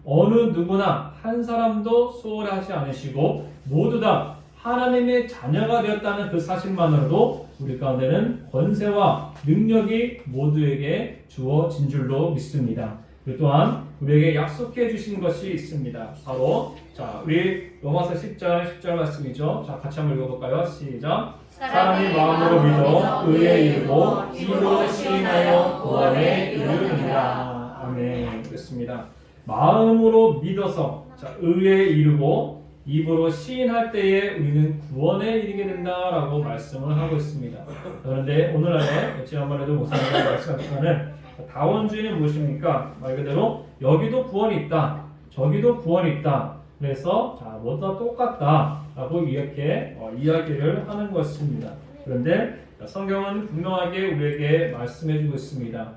어느 누구나 한 사람도 소홀하지 않으시고 모두 다 하나님의 자녀가 되었다는 그 사실만으로도 우리 가운데는 권세와 능력이 모두에게 주어진 줄로 믿습니다. 그 또한 우리에게 약속해 주신 것이 있습니다. 바로 우리 로마서 10절 말씀이죠. 같이 한번 읽어볼까요? 시작. 사람이 마음으로 믿어 의에 이르고 입으로 시인하여 구원에 이르느니라. 아멘. 그렇습니다. 마음으로 믿어서 의에 이르고 입으로 시인할 때에 우리는 구원에 이르게 된다라고 말씀을 하고 있습니다. 그런데 오늘날에 지난번에도 목사님과 말씀하셨다는 다원주의는 무엇입니까? 말 그대로 여기도 구원이 있다, 저기도 구원이 있다. 그래서 모두 다 똑같다라고 이렇게 이야기를 하는 것입니다. 그런데 성경은 분명하게 우리에게 말씀해주고 있습니다.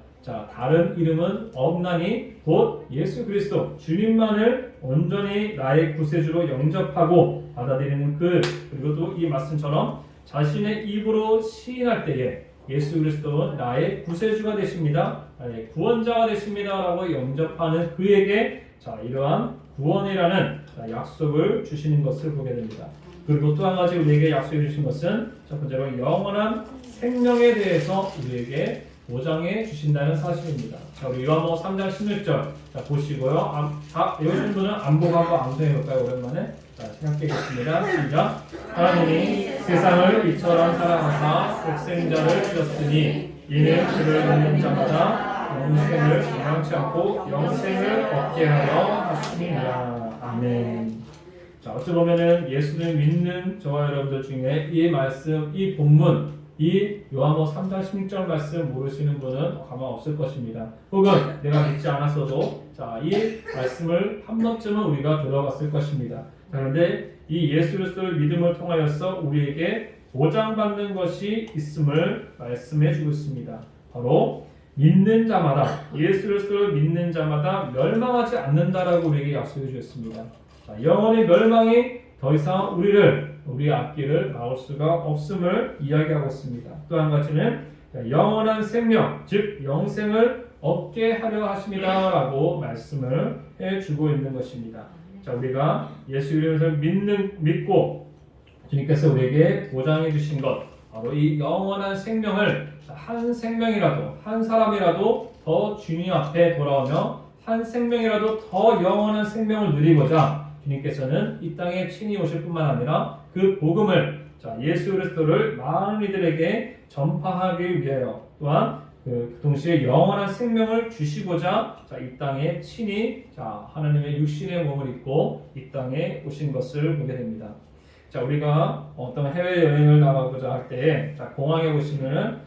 다른 이름은 없나니 곧 예수 그리스도 주님만을 온전히 나의 구세주로 영접하고 받아들이는 그리고 또 이 말씀처럼 자신의 입으로 시인할 때에 예수 그리스도는 나의 구세주가 되십니다, 나의 구원자가 되십니다 라고 영접하는 그에게 이러한 구원이라는 약속을 주시는 것을 보게 됩니다. 그리고 또 한 가지 우리에게 약속해 주신 것은 첫 번째로 영원한 생명에 대해서 우리에게 보장해 주신다는 사실입니다. 우리 요한복음 3장 16절 보시고요. 다 외우신 분은 안보고 한번 암송해 볼까요? 오랜만에 생각해보겠습니다. 시작. 하나님이 세상을 이처럼 사랑하사 독생자를 주셨으니 이는 그를 믿는 자마다 영생을 지향치 않고 영생을 얻게 하려 하심이라. 아멘. 어찌 보면은 예수를 믿는 저와 여러분들 중에 이 말씀, 이 본문, 이 요한복음 3장 16절 말씀 모르시는 분은 가만 없을 것입니다. 혹은 내가 믿지 않았어도 이 말씀을 한 번쯤은 우리가 들어봤을 것입니다. 그런데 이 예수 그리스도를 믿음을 통하여서 우리에게 보장받는 것이 있음을 말씀해 주고 있습니다. 바로 믿는 자마다, 예수 그리스도를 믿는 자마다 멸망하지 않는다라고 우리에게 약속해 주셨습니다. 영원의 멸망이 더 이상 우리 앞길을 막을 수가 없음을 이야기하고 있습니다. 또 한 가지는 영원한 생명, 즉 영생을 얻게 하려 하십니다라고 말씀을 해주고 있는 것입니다. 우리가 예수 이름을 믿고 주님께서 우리에게 보장해 주신 것, 바로 이 영원한 생명을 한 생명이라도, 한 사람이라도 더 주님 앞에 돌아오며 한 생명이라도 더 영원한 생명을 누리고자 주님께서는 이 땅에 친히 오실 뿐만 아니라 그 복음을 예수 그리스도를 많은 이들에게 전파하기 위하여 또한 동시에 영원한 생명을 주시고자 이 땅에 친히 하나님의 육신의 몸을 입고 이 땅에 오신 것을 보게 됩니다. 우리가 어떤 해외 여행을 나가고자 할 때 공항에 보시면은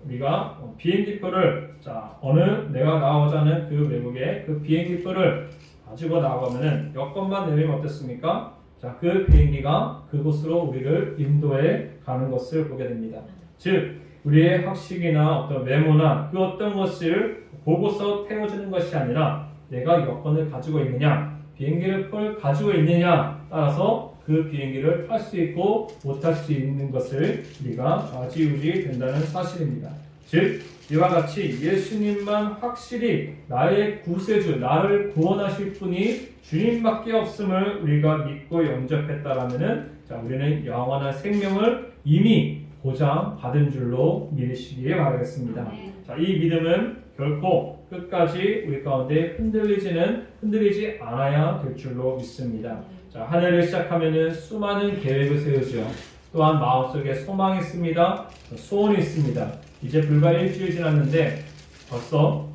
우리가 비행기표를 어느 내가 나가고자 하는 그 외국의 그 비행기표를 가지고 나가면은 여권만 내리면 어떻습니까? 그 비행기가 그곳으로 우리를 인도해 가는 것을 보게 됩니다. 즉 우리의 학식이나 어떤 외모나 그 어떤 것을 보고서 태워주는 것이 아니라 내가 여권을 가지고 있느냐, 비행기를 가지고 있느냐 따라서 그 비행기를 탈 수 있고 못 탈 수 있는 것을 우리가 좌지우지 된다는 사실입니다. 즉 이와 같이 예수님만 확실히 나의 구세주, 나를 구원하실 분이 주님밖에 없음을 우리가 믿고 영접했다라면은 우리는 영원한 생명을 이미 보장받은 줄로 믿으시기에 바라겠습니다. 이 믿음은 결코 끝까지 우리 가운데 흔들리지 않아야 될 줄로 믿습니다. 한 해를 시작하면은 수많은 계획을 세우죠. 또한 마음속에 소망이 있습니다. 소원이 있습니다. 이제 불과 일주일 지났는데 벌써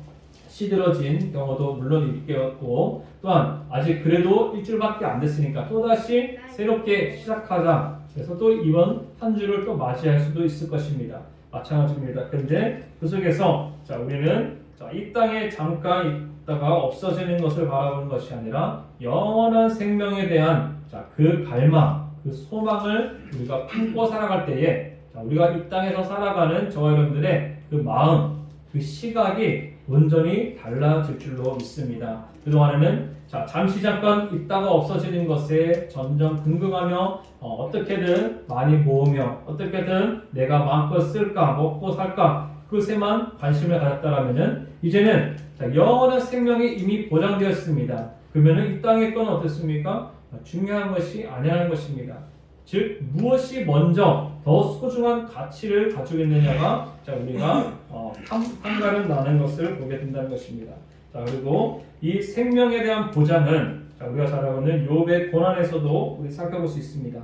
시들어진 경우도 물론 있겠고 또한 아직 그래도 일주일밖에 안 됐으니까 또다시 새롭게 시작하자. 그래서 또 이번 한 주를 또 맞이할 수도 있을 것입니다. 마찬가지입니다. 그런데 그 속에서 우리는 이 땅에 잠깐 있다가 없어지는 것을 바라보는 것이 아니라 영원한 생명에 대한 그 갈망, 그 소망을 우리가 품고 살아갈 때에 우리가 이 땅에서 살아가는 저와 여러분들의 그 마음, 그 시각이 온전히 달라질 줄로 믿습니다. 그동안에는 잠시 잠깐 있다가 없어지는 것에 점점 긍긍하며 어떻게든 많이 모으며 어떻게든 내가 마음껏 쓸까, 먹고 살까 그것에만 관심을 가졌다라면은 이제는 자, 영원한 생명이 이미 보장되었습니다. 그러면은 이 땅의 건 어떻습니까? 중요한 것이 아니라는 것입니다. 즉 무엇이 먼저 더 소중한 가치를 가지고 있느냐가 자, 우리가 판가름 나는 것을 보게 된다는 것입니다. 자, 그리고 이 생명에 대한 보장은 자, 우리가 잘 알고 있는 욥의 고난에서도 우리 살펴볼 수 있습니다.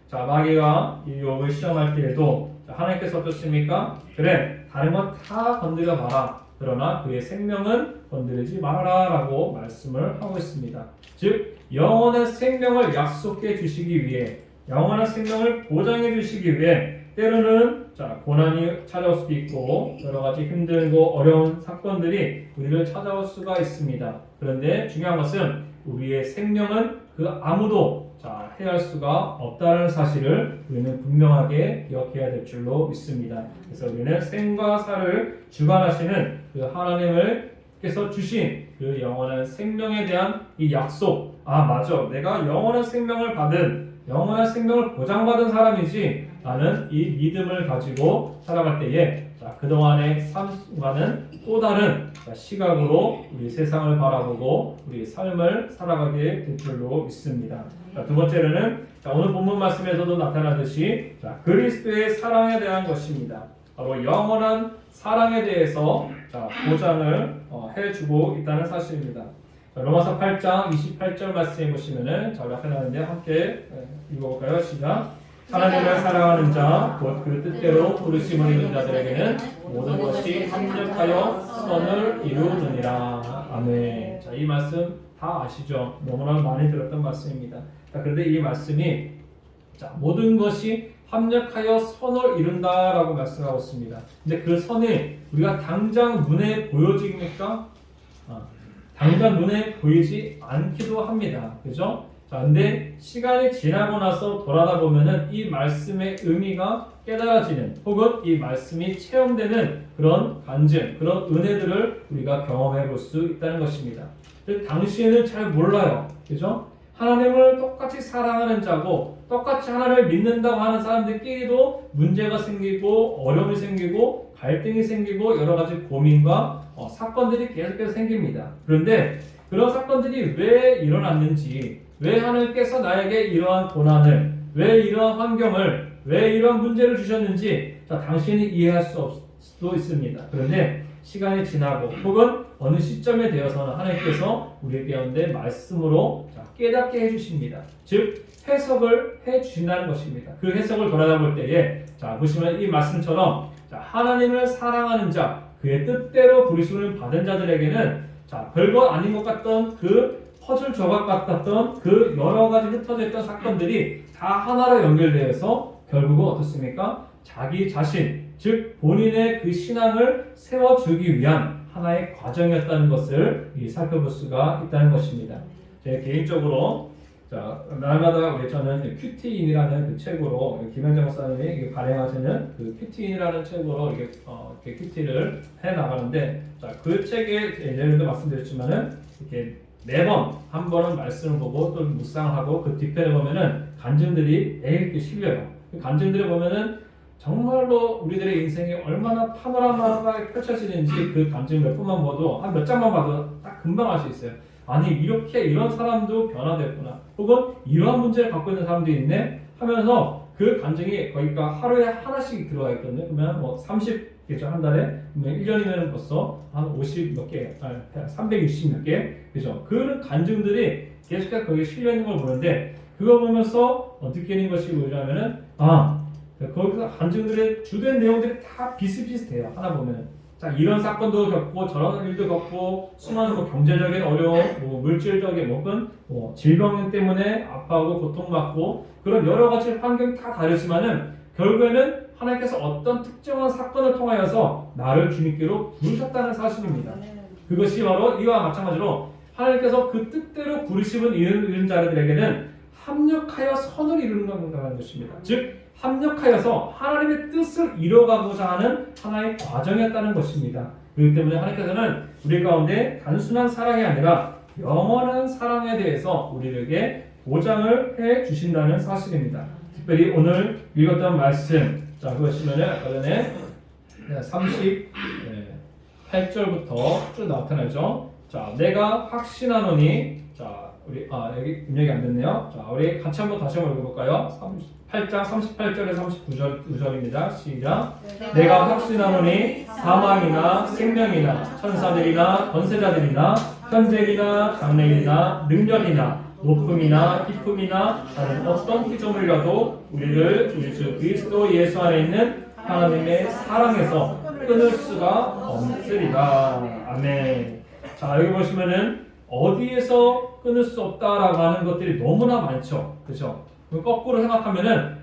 자, 마귀가 이 욥을 시험할 때에도 자, 하나님께서 어떻습니까? 그래, 다른 건 다 건드려 봐라. 그러나 그의 생명은 건드리지 말아라 라고 말씀을 하고 있습니다. 즉 영원한 생명을 약속해 주시기 위해, 영원한 생명을 보장해 주시기 위해 때로는 자, 고난이 찾아올 수도 있고 여러 가지 힘들고 어려운 사건들이 우리를 찾아올 수가 있습니다. 그런데 중요한 것은 우리의 생명은 그 아무도 자, 해할 수가 없다는 사실을 우리는 분명하게 기억해야 될 줄로 믿습니다. 그래서 우리는 생과 사를 주관하시는 그 하나님께서 주신 그 영원한 생명에 대한 이 약속, 아 맞아, 내가 영원한 생명을 받은, 영원한 생명을 보장받은 사람이지, 나는 이 믿음을 가지고 살아갈 때에 자, 그동안의 삶과는 또 다른 시각으로 우리 세상을 바라보고 우리 삶을 살아가게 될 줄로 믿습니다. 자, 두 번째로는 자, 오늘 본문 말씀에서도 나타나듯이 자, 그리스도의 사랑에 대한 것입니다. 바로 영원한 사랑에 대해서 자, 보장을 해주고 있다는 사실입니다. 자, 로마서 8장 28절 말씀해 보시면은 자, 우리 앞에 나오는데 함께 읽어볼까요? 시작. 하나님을 사랑하는 자, 곧 그 뜻대로 부르심을 입은 자들에게는 모든 것이 합력하여 선을 이루느니라. 아멘. 자, 이 말씀 다 아시죠? 너무나 많이 들었던 말씀입니다. 자, 그런데 이 말씀이 자, 모든 것이 합력하여 선을 이룬다라고 말씀하고 있습니다. 근데 그 선이 우리가 당장 눈에 보여집니까? 당장 눈에 보이지 않기도 합니다. 그죠? 자, 근데 시간이 지나고 나서 돌아다 보면은 이 말씀의 의미가 깨달아지는, 혹은 이 말씀이 체험되는 그런 간증, 그런 은혜들을 우리가 경험해 볼 수 있다는 것입니다. 당시에는 잘 몰라요. 그죠? 하나님을 똑같이 사랑하는 자고 똑같이 하나님을 믿는다고 하는 사람들끼리도 문제가 생기고 어려움이 생기고 갈등이 생기고 여러 가지 고민과 사건들이 계속해서 생깁니다. 그런데 그런 사건들이 왜 일어났는지, 왜 하나님께서 나에게 이러한 고난을, 왜 이러한 환경을, 왜 이러한 문제를 주셨는지 자, 당신이 이해할 수도 있습니다. 그런데 시간이 지나고 혹은 어느 시점에 되어서는 하나님께서 우리 가운데 말씀으로 자, 깨닫게 해주십니다. 즉 해석을 해주신다는 것입니다. 그 해석을 돌아다볼 때에 자, 보시면 이 말씀처럼 자, 하나님을 사랑하는 자, 그의 뜻대로 부르심을 받은 자들에게는 자, 별거 아닌 것 같던 그 퍼즐 조각 같았던 그 여러 가지 흩어져 있던 사건들이 다 하나로 연결되어서 결국은 어떻습니까? 자기 자신, 즉 본인의 그 신앙을 세워주기 위한 하나의 과정이었다는 것을 살펴볼 수가 있다는 것입니다. 제 개인적으로 자, 날마다 저는 큐티인이라는 그 책으로 김현정 목사님이 발행하시는 그 큐티인이라는 책으로 이렇게 큐티를 해 나가는데 자, 그 책에 예전에도 말씀드렸지만은 이렇게 매번 한 번은 말씀을 보고 또 묵상하고 그 뒤편에 보면은 간증들이 매일 이렇게 실려요. 그 간증들을 보면은 정말로 우리들의 인생이 얼마나 파노라마가 펼쳐지는지 그 간증 몇 분만 봐도 한 몇 장만 봐도 딱 금방 알 수 있어요. 아니 이렇게 이런 사람도 변화됐구나. 혹은 이러한 문제를 갖고 있는 사람도 있네 하면서 그 간증이 거기가 하루에 하나씩 들어가 있거든요. 그러면 뭐 30개죠 한 달에. 1년이면 벌써 한 50 몇 개, 360 몇 개, 그죠? 그런 간증들이 계속해서 거기에 실려 있는 걸 보는데 그거 보면서 느끼는 것이 뭐냐면은 거기서 간증들의 주된 내용들이 다 비슷비슷해요. 하나 보면은 자 이런 사건도 겪고 저런 일도 겪고 수많은 뭐 경제적인 어려움, 뭐 물질적인 혹은 뭐 질병 때문에 아파하고 고통받고 그런 여러 가지 환경이 다 다르지만은 결국에는 하나님께서 어떤 특정한 사건을 통하여서 나를 주님께로 부르셨다는 사실입니다. 그것이 바로 이와 마찬가지로 하나님께서 그 뜻대로 부르심을 이룬 자들에게는 합력하여 선을 이루는 것입니다. 즉 합력하여서 하나님의 뜻을 이뤄가고자 하는 하나의 과정이었다는 것입니다. 그렇기 때문에 하나님께서는 우리 가운데 단순한 사랑이 아니라 영원한 사랑에 대해서 우리에게 보장을 해 주신다는 사실입니다. 특별히 오늘 읽었던 말씀 자, 그것이면은 아까 전에 38절부터 쭉 나타나죠. 자, 내가 확신하노니, 자, 우리 여기 입력이 안 됐네요. 자, 우리 같이 다시 한번 읽어볼까요? 8장 38절에 39절입니다. 시작. 내가 확신하노니 사망이나 생명이나 천사들이나 권세자들이나 현재이나 장래이나 능력이나 높음이나 깊음이나 다른 어떤 피조물이라도 우리를 우리 주 그리스도 예수 안에 있는 하나님의 사랑에서 끊을 수가 없으리라. 아멘. 자, 여기 보시면은 어디에서 끊을 수 없다라고 하는 것들이 너무나 많죠. 그죠? 거꾸로 생각하면은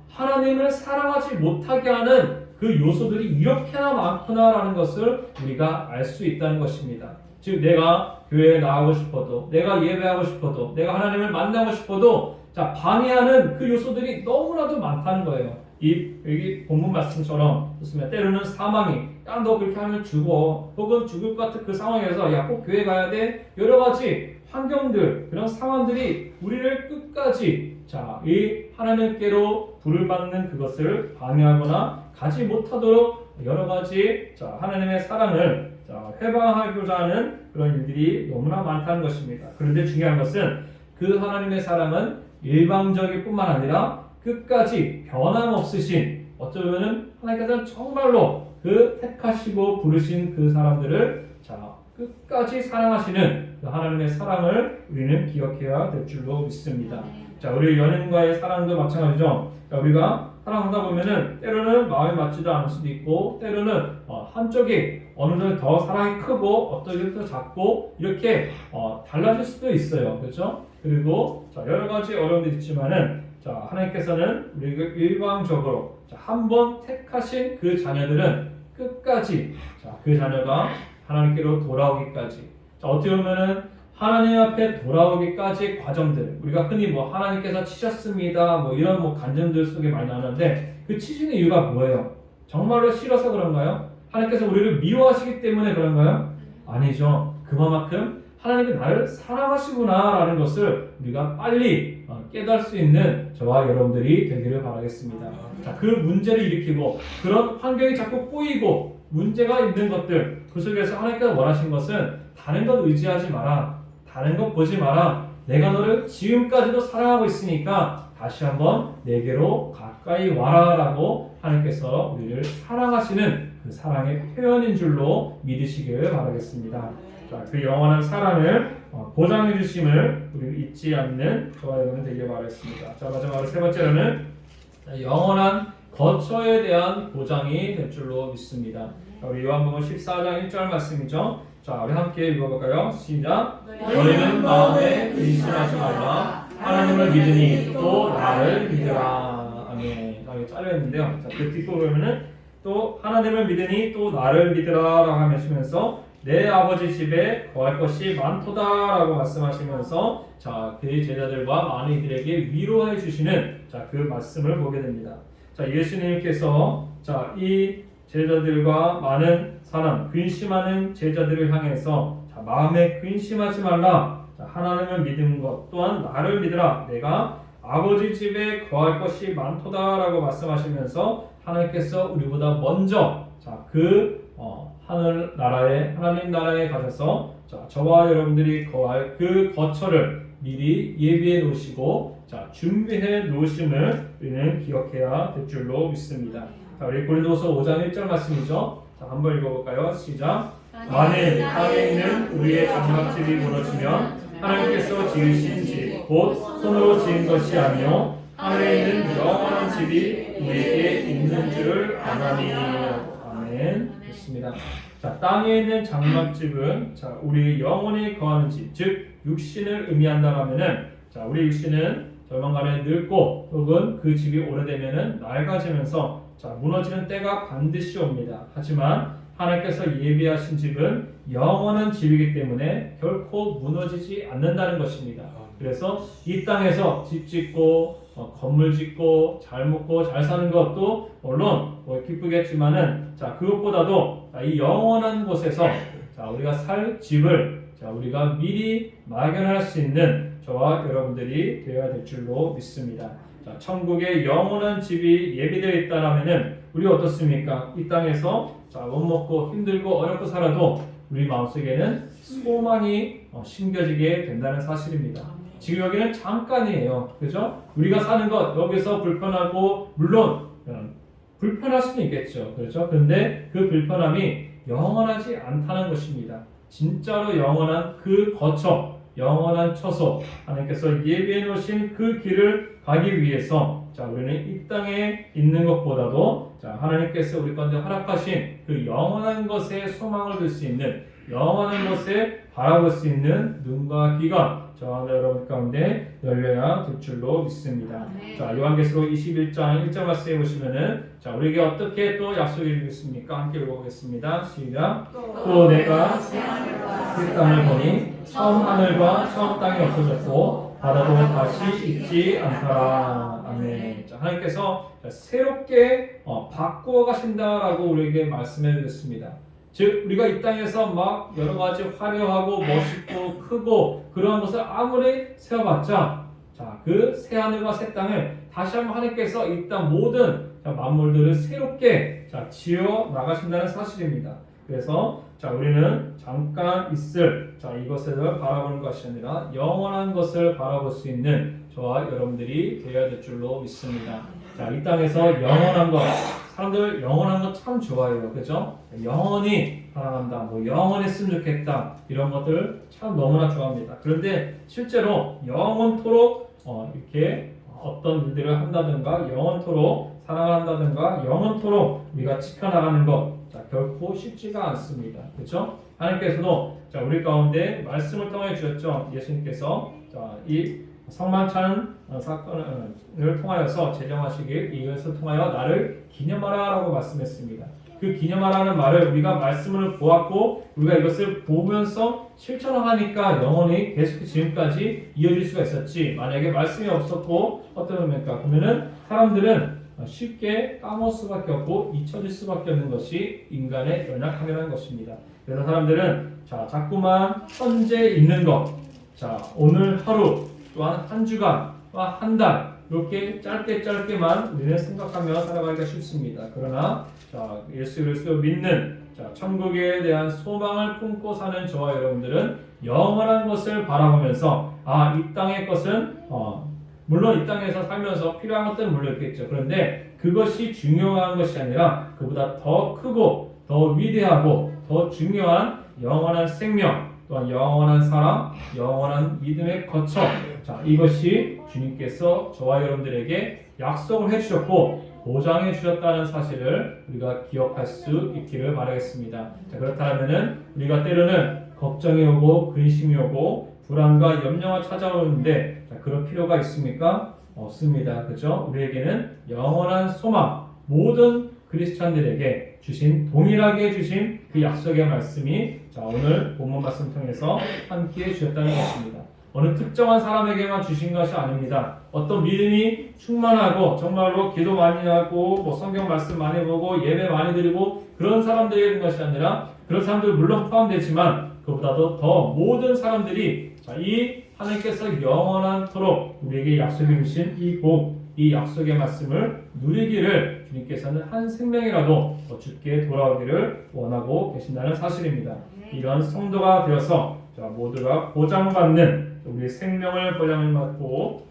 하나님을 사랑하지 못하게 하는 그 요소들이 이렇게나 많구나라는 것을 우리가 알 수 있다는 것입니다. 즉 내가 교회에 나가고 싶어도, 내가 예배하고 싶어도, 내가 하나님을 만나고 싶어도 방해하는 그 요소들이 너무나도 많다는 거예요. 여기 본문 말씀처럼 좋습니다. 때로는 사망이 너 그렇게 하면 죽어, 혹은 죽을 것 같은 그 상황에서 꼭 교회 가야 돼, 여러 가지 환경들, 그런 상황들이 우리를 끝까지 이 하나님께로 불을 받는 그것을 방해하거나 가지 못하도록 여러 가지 하나님의 사랑을 회방하고자 하는 그런 일들이 너무나 많다는 것입니다. 그런데 중요한 것은 그 하나님의 사랑은 일방적일 뿐만 아니라 끝까지 변함없으신, 어쩌면은 하나님께서는 정말로 그 택하시고 부르신 그 사람들을 끝까지 사랑하시는 그 하나님의 사랑을 우리는 기억해야 될 줄로 믿습니다. 우리 연인과의 사랑도 마찬가지죠. 우리가 사랑하다 보면은 때로는 마음이 맞지도 않을 수도 있고, 때로는 한쪽이 어느 정도 더 사랑이 크고 어떤 게 더 작고 이렇게 달라질 수도 있어요. 그렇죠? 그리고 여러 가지 어려움도 있지만은 하나님께서는 우리가 일방적으로 한 번 택하신 그 자녀들은 끝까지 그 자녀가 하나님께로 돌아오기까지, 어떻게 보면은 하나님 앞에 돌아오기까지의 과정들, 우리가 흔히 하나님께서 치셨습니다 이런 간증들 속에 많이 나오는데, 그 치시는 이유가 뭐예요? 정말로 싫어서 그런가요? 하나님께서 우리를 미워하시기 때문에 그런가요? 아니죠. 그만큼 하나님이 나를 사랑하시구나 라는 것을 우리가 빨리 깨달을 수 있는 저와 여러분들이 되기를 바라겠습니다. 그 문제를 일으키고 그런 환경이 자꾸 꼬이고 문제가 있는 것들, 그 속에서 하나님께서 원하신 것은 다른 것 의지하지 마라, 다른 것 보지 마라, 내가 너를 지금까지도 사랑하고 있으니까 다시 한번 내게로 가까이 와라 라고 하나님께서 우리를 사랑하시는 그 사랑의 표현인 줄로 믿으시길 바라겠습니다. 그 영원한 사랑을 보장해 주심을 우리 잊지 않는 저와 여러분 되길 바라겠습니다. 마지막으로 세 번째로는 영원한 거처에 대한 보장이 될 줄로 믿습니다. 우리 요한복음 14장 1절 말씀이죠. 우리 함께 읽어볼까요? 시작. 너희는 마음에 근심하지 말라. 하나님을 믿으니 또 나를 믿으라. 아멘. 여기 잘려있는데요. 그 뒷부분 보면은 또 하나님을 믿으니 또 나를 믿으라 라고 하시면서 내 아버지 집에 거할 것이 많도다라고 말씀하시면서 그 제자들과 많은 이들에게 위로해 주시는 그 말씀을 보게 됩니다. 예수님께서 이 제자들과 많은 사람, 근심하는 제자들을 향해서 마음에 근심하지 말라. 하나님을 믿는 것 또한 나를 믿으라. 내가 아버지 집에 거할 것이 많도다라고 말씀하시면서 하나님께서 우리보다 먼저 하나님 나라에 가셔서 저와 여러분들이 거할 그 거처를 미리 예비해 놓으시고 준비해 놓으심을 우리는 기억해야 될 줄로 믿습니다. 우리 고린도서 5장 1절 말씀이죠. 한번 읽어볼까요? 시작. 만일 땅에 있는 우리의 장막집이 무너지면 하나님께서 지으신 집 곧 손으로 지은 것이 아니요 하늘에 있는 영원한 집이 우리에게 있는 줄을 아나니. 아멘. 좋습니다. 땅에 있는 장막집은 우리 영혼이 거하는 집, 즉 육신을 의미한다라면은 우리 육신은 조만간에 늙고 혹은 그 집이 오래되면은 낡아지면서 무너지는 때가 반드시 옵니다. 하지만 하나님께서 예비하신 집은 영원한 집이기 때문에 결코 무너지지 않는다는 것입니다. 그래서 이 땅에서 집 짓고 건물 짓고 잘 먹고 잘 사는 것도 물론 기쁘겠지만은 그것보다도 이 영원한 곳에서 우리가 살 집을 우리가 미리 마련할 수 있는 저와 여러분들이 되어야 될 줄로 믿습니다. 천국에 영원한 집이 예비되어 있다라면은 우리 어떻습니까? 이 땅에서 못 먹고 힘들고 어렵고 살아도 우리 마음속에는 소망이 심겨지게 된다는 사실입니다. 지금 여기는 잠깐이에요. 그죠? 우리가 사는 것 여기서 불편하고 물론 불편할 수는 있겠죠. 그렇죠? 근데 그 불편함이 영원하지 않다는 것입니다. 진짜로 영원한 그 거처, 영원한 처소, 하나님께서 예비해 놓으신 그 길을 가기 위해서 우리는 이 땅에 있는 것보다도 하나님께서 우리 가운데 허락하신 그 영원한 것에 소망을 둘 수 있는, 영원한 것에 바라볼 수 있는 눈과 귀가 저와 여러분 가운데 열려야 될 줄로 믿습니다. 요한계시록 21장 1절 말씀에 보시면은 우리에게 어떻게 또 약속을 주겠습니까? 함께 읽어보겠습니다. 시작. 또 내가 새 땅을 보니 처음 하늘과 처음 땅이 없어졌고 바다도 다시 있지 않더라. 아멘. 하나님께서 새롭게 바꾸어 가신다라고 우리에게 말씀해 주셨습니다. 즉 우리가 이 땅에서 막 여러 가지 화려하고 멋있고 크고 그러한 것을 아무리 세워봤자 그 새 하늘과 새 땅을 다시 한번 하나님께서 이 땅 모든 만물들을 새롭게 지어 나가신다는 사실입니다. 그래서 우리는 잠깐 있을 이것을 바라보는 것이 아니라 영원한 것을 바라볼 수 있는 저와 여러분들이 되어야 될 줄로 믿습니다. 이 땅에서 영원한 것, 사람들 영원한 것 참 좋아해요. 그죠? 영원히 살아간다, 영원히 했으면 좋겠다, 이런 것들 참 너무나 좋아합니다. 그런데 실제로 영원토록 이렇게 어떤 일들을 한다든가, 영원토록 사랑한다든가, 영원토록 우리가 지켜나가는 것 결코 쉽지가 않습니다. 그렇죠? 하나님께서도 우리 가운데 말씀을 통해 주셨죠. 예수님께서 이 성만찬 사건을 통하여서 제정하시길 이것을 통하여 나를 기념하라라고 말씀했습니다. 그 기념하라는 말을 우리가 말씀을 보았고 우리가 이것을 보면서 실천하니까 영원히 계속 지금까지 이어질 수가 있었지, 만약에 말씀이 없었고 어떠합니까? 그러면은 사람들은 쉽게 까먹을 수밖에 없고 잊혀질 수밖에 없는 것이 인간의 연약함이라는 것입니다. 그래서 사람들은 자꾸만 현재 있는 것, 오늘 하루 또한 한 주간 또한 한 달, 이렇게 짧게만 우리는 생각하며 살아가기가 쉽습니다. 그러나 예수 그리스도 믿는 천국에 대한 소망을 품고 사는 저와 여러분들은 영원한 것을 바라보면서 이 땅의 것은 물론 이 땅에서 살면서 필요한 것들은 물론 있겠죠. 그런데 그것이 중요한 것이 아니라 그보다 더 크고 더 위대하고 더 중요한 영원한 생명, 또한 영원한 사랑, 영원한 믿음의 거처, 이것이 주님께서 저와 여러분들에게 약속을 해주셨고 보장해 주셨다는 사실을 우리가 기억할 수 있기를 바라겠습니다. 그렇다면 우리가 때로는 걱정이 오고 근심이 오고 불안과 염려가 찾아오는데 그럴 필요가 있습니까? 없습니다. 그렇죠? 우리에게는 영원한 소망, 모든 그리스찬들에게 동일하게 주신 그 약속의 말씀이 오늘 본문 말씀 통해서 함께 주셨다는 것입니다. 어느 특정한 사람에게만 주신 것이 아닙니다. 어떤 믿음이 충만하고 정말로 기도 많이 하고 성경 말씀 많이 보고 예배 많이 드리고 그런 사람들에게 준 것이 아니라, 그런 사람들 물론 포함되지만 그보다도 더 모든 사람들이 이 하나님께서 영원한토록 우리에게 약속해 주신 이 복, 이 약속의 말씀을 누리기를 주님께서는 한 생명이라도 주께 돌아오기를 원하고 계신다는 사실입니다. 이런 성도가 되어서 모두가 보장받는, 우리의 생명을 보장받고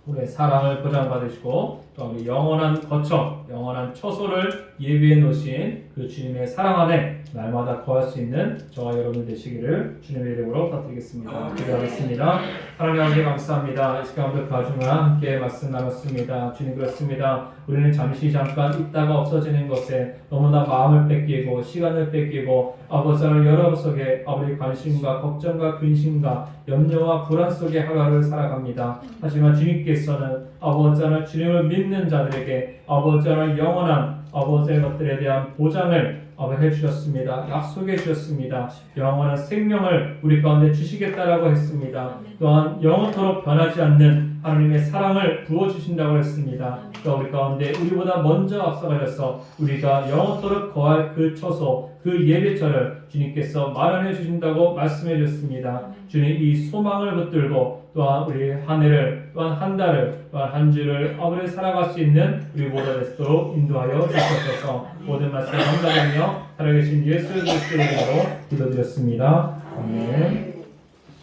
우리의 사랑을 보장받으시고 또 우리 영원한 거처, 영원한 처소를 예비해 놓으신 그 주님의 사랑 안에 날마다 거할 수 있는 저와 여러분 되시기를 주님의 이름으로 부탁드리겠습니다. 기도하겠습니다. 하나님 아버지 감사합니다. 이 시간부터 가중과 함께 말씀 나눴습니다. 주님 그렇습니다. 우리는 잠깐 있다가 없어지는 것에 너무나 마음을 뺏기고 시간을 뺏기고 아버지를 여러 속에 아버지 관심과 걱정과 근심과 염려와 불안 속에 하루를 살아갑니다. 하지만 주님께서는 아버지를 주님을 믿는 자들에게 아버지를 영원한 아버지의 것들에 대한 보장을 해주셨습니다. 약속해 주셨습니다. 영원한 생명을 우리 가운데 주시겠다라고 했습니다. 또한 영원토록 변하지 않는 하나님의 사랑을 부어주신다고 했습니다. 그러니까 우리 가운데 우리보다 먼저 앞서가셔서 우리가 영원토록 거할 그 처소, 그 예배처를 주님께서 마련해 주신다고 말씀해 주셨습니다. 주님 이 소망을 붙들고 또한 우리 한 해를 또한 한 달을 또한 한 주를 아버지 살아갈 수 있는 우리 모두가 되도록 인도하여 주셔서 모든 말씀 감사드리며 살아계신 예수 그리스도의 이름으로 기도드렸습니다. 아멘.